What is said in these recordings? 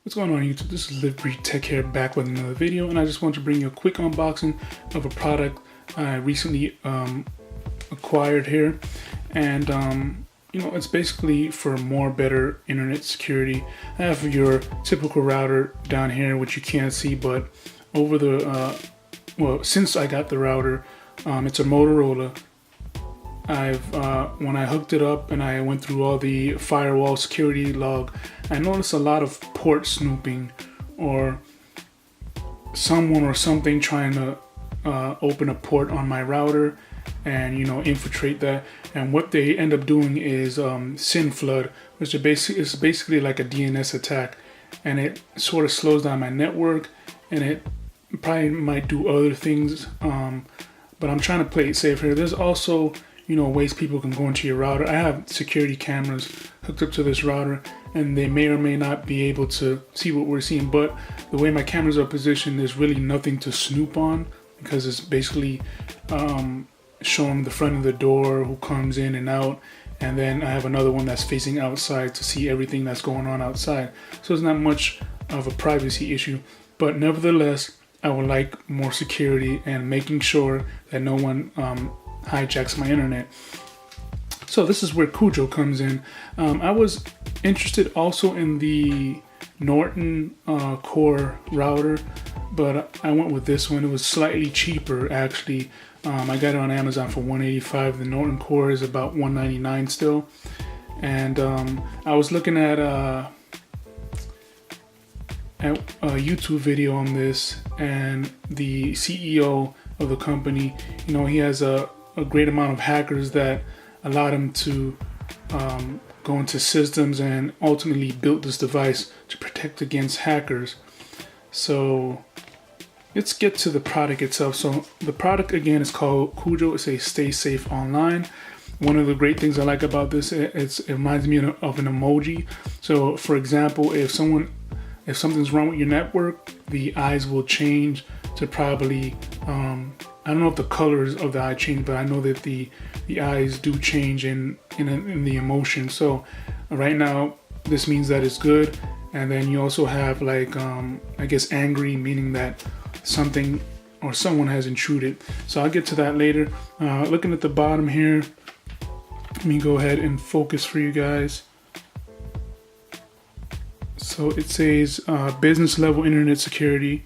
What's going on YouTube? This is Live Breathe Tech here, back with another video, and I just want to bring you a quick unboxing of a product I recently acquired here. And you know, it's basically for more better internet security. I have your typical router down here, which you can't see, but over the well, since I got the router, it's a Motorola. When I hooked it up and I went through all the firewall security log, I noticed a lot of port snooping, or someone or something trying to open a port on my router and, you know, infiltrate that. And what they end up doing is SYN flood, which is basically like a DNS attack, and it sort of slows down my network, and it probably might do other things, but I'm trying to play it safe here. There's also, you know, ways people can go into your router. I have security cameras hooked up to this router, and they may or may not be able to see what we're seeing, but the way my cameras are positioned, there's really nothing to snoop on, because it's basically showing the front of the door, who comes in and out, and then I have another one that's facing outside to see everything that's going on outside. So it's not much of a privacy issue, but nevertheless, I would like more security and making sure that no one hijacks my internet. So this is where CUJO comes in. I was interested also in the Norton Core router, but I went with this one. It was slightly cheaper actually. I got it on Amazon for $185. The Norton Core is about $199 still. And I was looking at a YouTube video on this, and the CEO of the company, you know, he has a great amount of hackers that allowed him to go into systems and ultimately built this device to protect against hackers. So let's get to the product itself. So the product again is called CUJO. It's a stay safe online. One of the great things I like about this, it reminds me of an emoji. So for example, if something's wrong with your network, the eyes will change to probably, I don't know if the colors of the eye change, but I know that the eyes do change in the emotion. So right now, this means that it's good. And then you also have like, I guess angry, meaning that something or someone has intruded. So I'll get to that later. Looking at the bottom here, let me go ahead and focus for you guys. So it says business level internet security.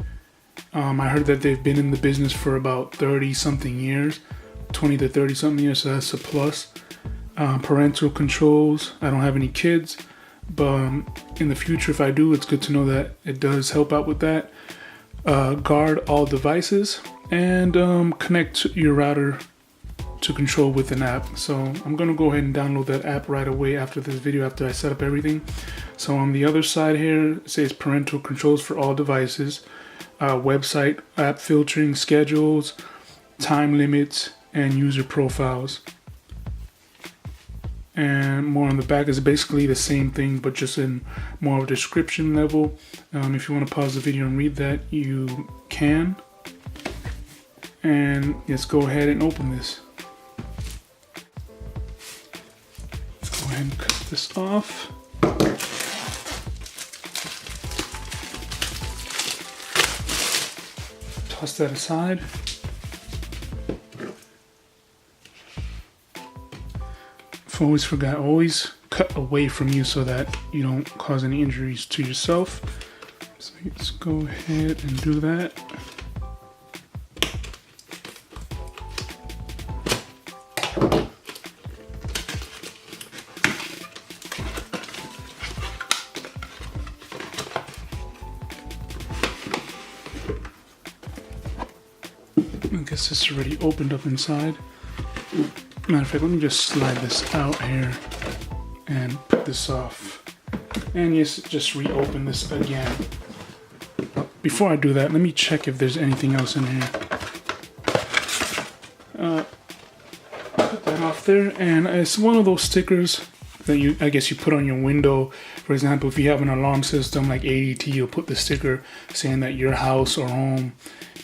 I heard that they've been in the business for about 30 something years, 20 to 30 something years, so that's a plus. Parental controls. I don't have any kids, but in the future, if I do, it's good to know that it does help out with that. Guard all devices, and connect your router to control with an app. So I'm gonna go ahead and download that app right away after this video, after I set up everything. So on the other side here, it says parental controls for all devices, website app filtering, schedules, time limits, and user profiles. And more on the back is basically the same thing, but just in more of a description level. If you want to pause the video and read that, you can. And let's go ahead and open this. Let's go ahead and cut this off. Toss that aside. Always forgot, always cut away from you so that you don't cause any injuries to yourself. So let's go ahead and do that. I guess it's already opened up inside. Matter of fact, let me just slide this out here and put this off. And yes, just reopen this again. Before I do that, let me check if there's anything else in here. Put that off there, and it's one of those stickers that I guess you put on your window. For example, if you have an alarm system like ADT, you'll put the sticker saying that your house or home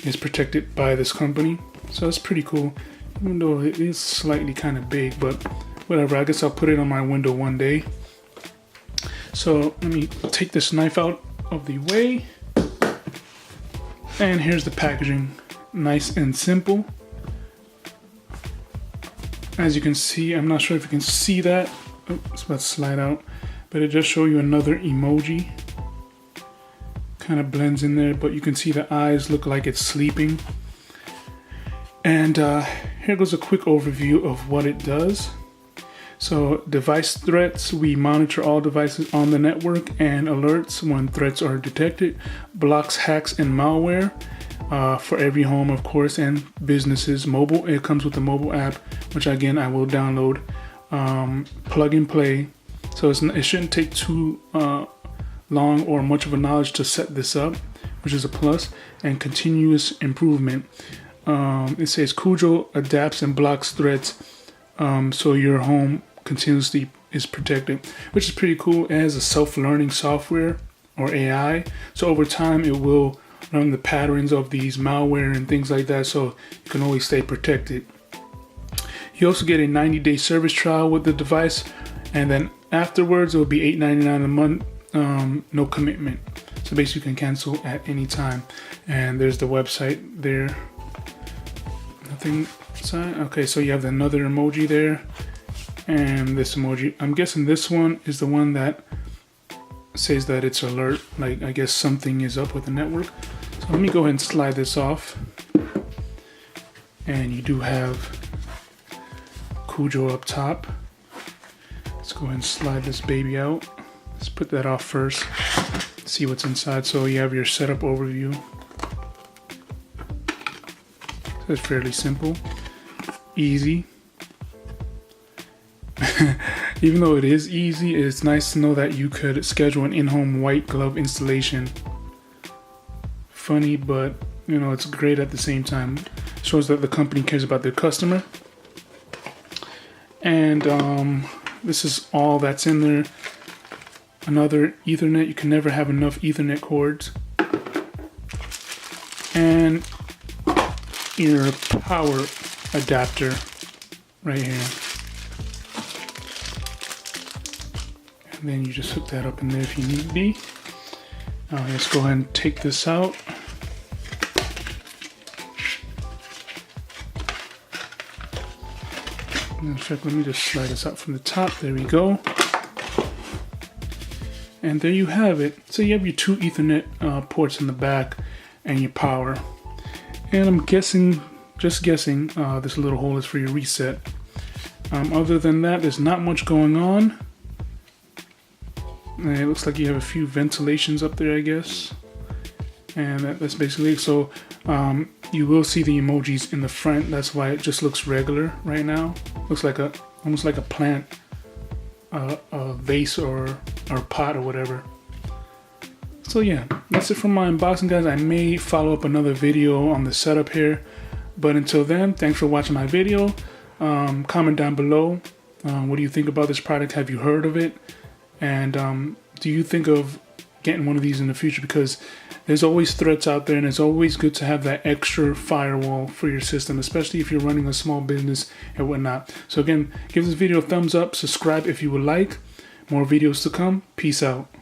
is protected by this company. So that's pretty cool. Even though it is slightly kind of big, but whatever, I guess I'll put it on my window one day. So let me take this knife out of the way. And here's the packaging, nice and simple. As you can see, I'm not sure if you can see that. Oh, it's about to slide out, but it just shows you another emoji. Kind of blends in there, but you can see the eyes look like it's sleeping. And here goes a quick overview of what it does. So device threats, we monitor all devices on the network and alerts when threats are detected. Blocks hacks and malware for every home, of course, and businesses. Mobile, it comes with a mobile app, which again I will download. Plug and play, so it shouldn't take too long or much of a knowledge to set this up, which is a plus. And continuous improvement. It says CUJO adapts and blocks threats, so your home continuously is protected, which is pretty cool. It has a self-learning software or AI, so over time it will learn the patterns of these malware and things like that, so you can always stay protected. You also get a 90-day service trial with the device, and then afterwards it will be $8.99 a month, no commitment. So basically you can cancel at any time. And there's the website there. Nothing. Okay, so you have another emoji there, and this emoji. I'm guessing this one is the one that says that it's alert, like I guess something is up with the network. So let me go ahead and slide this off. And you do have CUJO up top. Let's go ahead and slide this baby out. Let's put that off first, see what's inside. So you have your setup overview. So it's fairly simple, easy. Even though it is easy, it's nice to know that you could schedule an in-home white glove installation. Funny, but you know, it's great at the same time. Shows that the company cares about their customer. And this is all that's in there. Another Ethernet. You can never have enough Ethernet cords. And your power adapter right here. And then you just hook that up in there if you need be. Let's go ahead and take this out. In fact, let me just slide this out from the top. There we go. And there you have it. So you have your two Ethernet ports in the back and your power. And I'm guessing, just guessing, this little hole is for your reset. Other than that, there's not much going on. And it looks like you have a few ventilations up there, I guess. And that's basically it. So you will see the emojis in the front. That's why it just looks regular right now. Looks like almost like a plant, a vase or pot or whatever. So yeah, that's it from my unboxing, guys. I may follow up another video on the setup here, but until then, thanks for watching my video. Comment down below, what do you think about this product? Have you heard of it? And do you think of getting one of these in the future? Because there's always threats out there, and it's always good to have that extra firewall for your system, especially if you're running a small business and whatnot. So again, give this video a thumbs up, subscribe if you would like. More videos to come. Peace out.